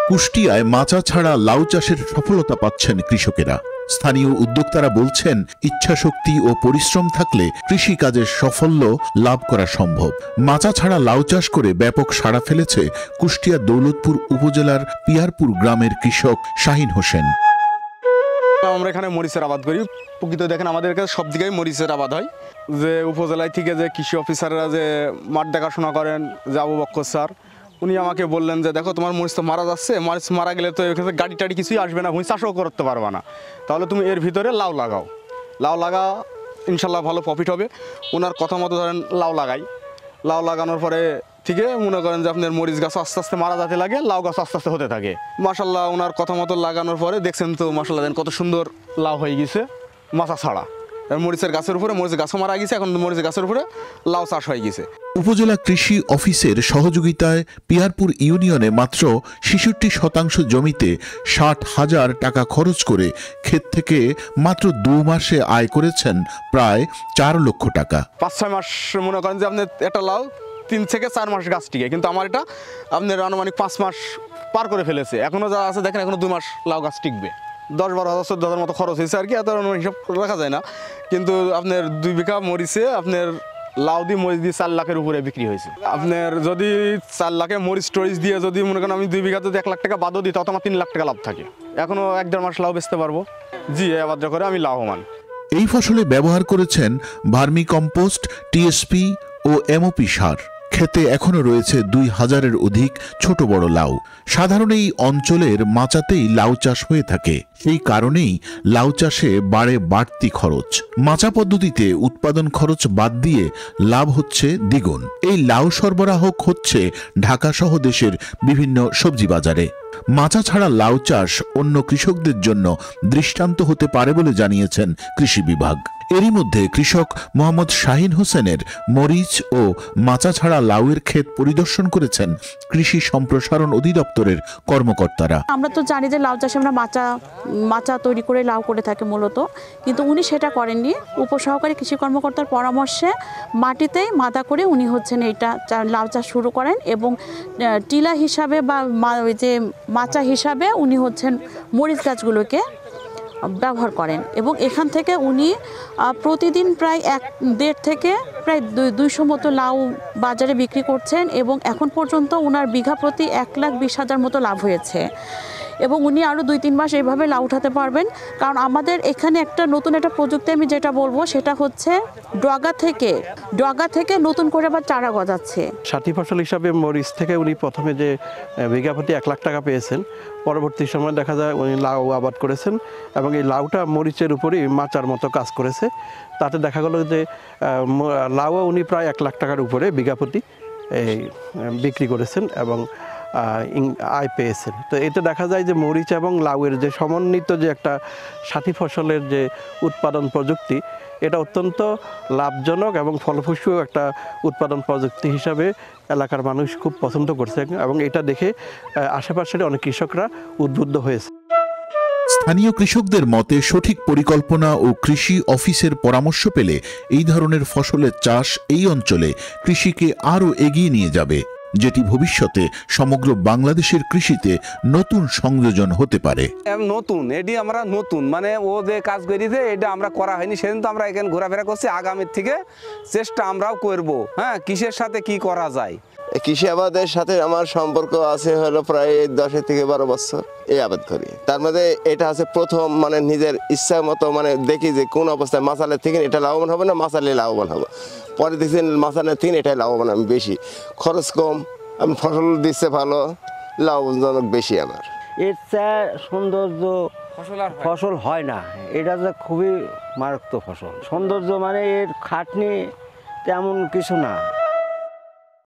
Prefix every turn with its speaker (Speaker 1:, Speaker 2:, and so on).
Speaker 1: কুষ্টিয়ায় মাচা ছাড়া লাউ চাষের সফলতা পাচ্ছেন কৃষকেরা। স্থানীয় উদ্যোক্তারা বলছেন, ইচ্ছাশক্তি ও পরিশ্রম থাকলে কৃষিকাজের সাফল্য লাভ করা সম্ভব। মাচা ছাড়া লাউ চাষ করে ব্যাপক সাড়া ফেলেছে কুষ্টিয়া দৌলতপুর উপজেলার পিয়ারপুর গ্রামের কৃষক শাহিন হোসেন।
Speaker 2: আমরা এখানে মরিচের আবাদ করি। প্রকৃত দেখেন আমাদের কাছে সব দিকেই মরিচের আবাদ হয়। যে উপজেলায় থেকে যে কৃষি অফিসাররা যে মাঠ দেখাশোনা করেন, যে আবু বক্কর স্যার, উনি আমাকে বললেন যে দেখো তোমার মরিচ তো মারা যাচ্ছে, মরিচ মারা গেলে তো এখানে গাড়ি টাড়ি কিছুই আসবে না, ভুঁই চাষও করতে পারবে না, তাহলে তুমি এর ভিতরে লাউ লাগাও, লাউ লাগা ইনশাল্লাহ ভালো প্রফিট হবে। ওনার কথা মতো ধরেন লাউ লাগাই, লাউ লাগানোর পরে থেকে মনে করেন যে আপনার মরিচ গাছ আস্তে আস্তে মারা যেতে লাগে, লাউ গাছ আস্তে আস্তে হতে থাকে। মাশাল্লাহ ওনার কথা মতো লাগানোর পরে দেখছেন তো মাশাল্লাহ দেন কত সুন্দর লাউ হয়ে গেছে মাচা ছাড়া। মরিচের গাছের উপরে মরিচের গাছও মারা গেছে, এখন মরিচের গাছের উপরে লাউ চাষ হয়ে গেছে।
Speaker 1: উপজেলা কৃষি অফিসের সহযোগিতায় পিয়ারপুর ইউনিয়নে মাত্র ৬৬% জমিতে ৬০,০০০ টাকা খরচ করে ক্ষেত থেকে মাত্র ২ মাসে আয় করেছেন প্রায় ৪ লক্ষ টাকা।
Speaker 2: ৫-৬ মাস মনে করেন যে আপনার একটা লাউ ৩ থেকে ৪ মাস গাছ টিকে, কিন্তু আমার এটা আপনার আনুমানিক ৫ মাস পার করে ফেলেছে। এখনও যা আছে দেখেন এখনো ২ মাস লাউ গাছ টিকবে। ১০-১২,০০০ ১৪,০০০ মতো খরচ হয়েছে আর কি, এত হিসাব রাখা যায় না। কিন্তু আপনার ২ বিঘা মরিচে আপনার লাউ দিয়ে মরিচ দিয়ে ৪ লাখের উপরে বিক্রি হয়েছে। আপনার যদি ৪ লাখে মরিচ টরিচ দিয়ে যদি মনে করেন আমি ২ বিঘা যদি ১ লাখ টাকা বাদও দিই, তাও আমার ৩ লাখ টাকা লাভ থাকে। এখনও ১-১.৫ মাস লাউ বেচতে পারবো। জি, এই আবাদ করে আমি লাভবান।
Speaker 1: এই ফসলে ব্যবহার করেছেন ভার্মি কম্পোস্ট, টিএসপি ও এমওপি সার। ক্ষেতে এখনো রয়েছে ২,০০০-এর অধিক ছোট বড় লাউ। সাধারণ এই অঞ্চলের মাচাতেই লাউ চাষ হয়ে থাকে, সেই কারণেই লাউ চাষে বাড়ে বাড়তি খরচ। মাচা পদ্ধতিতে উৎপাদন খরচ বাদ দিয়ে লাভ হচ্ছে দ্বিগুণ। এই লাউ সরবরাহ হচ্ছে ঢাকা সহ দেশের বিভিন্ন সবজি বাজারে। মাচা ছাড়া লাউ চাষ অন্য কৃষকদের জন্য দৃষ্টান্ত হতে পারে বলে জানিয়েছেন কৃষি বিভাগ। এরই মধ্যে কৃষক মোহাম্মদ শাহিন হোসেনের মরিচ ও মাচা ছাড়া লাউয়ের ক্ষেত পরিদর্শন করেছেন কৃষি সম্প্রসারণ অধিদপ্তরের কর্মকর্তারা।
Speaker 3: আমরা তো জানি যে লাউ চাষে আমরা মাচা তৈরি করে লাউ করে থাকি মূলত, কিন্তু উনি সেটা করেননি। উপসহকারী কৃষি কর্মকর্তার পরামর্শে মাটিতেই মাদা করে উনি এইটা লাউ চাষ শুরু করেন এবং টিলা হিসাবে বা যে মাচা হিসাবে উনি মরিচ গাছগুলোকে ব্যবহার করেন এবং এখান থেকে উনি প্রতিদিন প্রায় ১.৫ থেকে প্রায় ২০০ মতো লাউ বাজারে বিক্রি করছেন এবং এখন পর্যন্ত ওনার বিঘা প্রতি ১,২০,০০০ মতো লাভ হয়েছে এবং উনি আরও ২-৩ মাস এইভাবে লাউ উঠাতে পারবেন। কারণ আমাদের এখানে নতুন একটা প্রযুক্তি আমি যেটা বলবো সেটা হচ্ছে ডগা থেকে নতুন করে আবার চারা গজাচ্ছে।
Speaker 4: সাথী ফসল হিসাবে মরিচ থেকে উনি প্রথমে যে বিঘা প্রতি ১ লাখ টাকা পেয়েছেন, পরবর্তী সময় দেখা যায় উনি লাউ আবাদ করেছেন এবং এই লাউটা মরিচের উপরই মাচার মতো কাজ করেছে। তাতে দেখা গেল যে লাউও উনি প্রায় ১ লাখ টাকার উপরে বিঘা প্রতি বিক্রি করেছেন এবং আয় পেয়েছেন। তো এতে দেখা যায় যে মরিচ এবং লাউয়ের যে সমন্বিত যে একটা সাথী ফসলের যে উৎপাদন প্রযুক্তি, এটা অত্যন্ত লাভজনক এবং ফলপ্রসূ একটা উৎপাদন প্রযুক্তি হিসাবে এলাকার মানুষ খুব পছন্দ করছে এবং এটা দেখে আশেপাশের অনেক কৃষকরা উদ্বুদ্ধ হয়েছে।
Speaker 1: স্থানীয় কৃষকদের মতে সঠিক পরিকল্পনা ও কৃষি অফিসের পরামর্শ পেলে এই ধরনের ফসলের চাষ এই অঞ্চলে কৃষিকে আরও এগিয়ে নিয়ে যাবে, যেটি ভবিষ্যতে সমগ্র বাংলাদেশের কৃষিতে নতুন সংযোজন হতে পারে।
Speaker 5: এটি আমরা নতুন মানে ও যে কাজ করেছে এটা আমরা করা হয়নি, সেদিন তো আমরা এখানে ঘোরাফেরা করছি। আগামীর থেকে চেষ্টা আমরাও করব, হ্যাঁ, কিসের সাথে কি করা যায়।
Speaker 6: কৃষি আবাদের সাথে আমার সম্পর্ক আছে হলো প্রায় ১০ থেকে ১২ বছর এই আবাদ করি। তার মধ্যে এটা আছে প্রথম মানে নিজের ইচ্ছা মতো মানে দেখি যে কোন অবস্থায় মাছালের থেকে এটা লাভবান হবে না মাছালে লাভবান হবে। পরে দেখছি মাছালের থেকে এটাই লাভবান, আমি বেশি খরচ কম, আমি ফসল দিচ্ছে ভালো, লাভজনক বেশি। আমার
Speaker 7: এর চেয়ে সৌন্দর্য ফসল হয় না, এটা যে খুবই মারাত্মক ফসল। সৌন্দর্য মানে এর খাটনি তেমন কিছু না।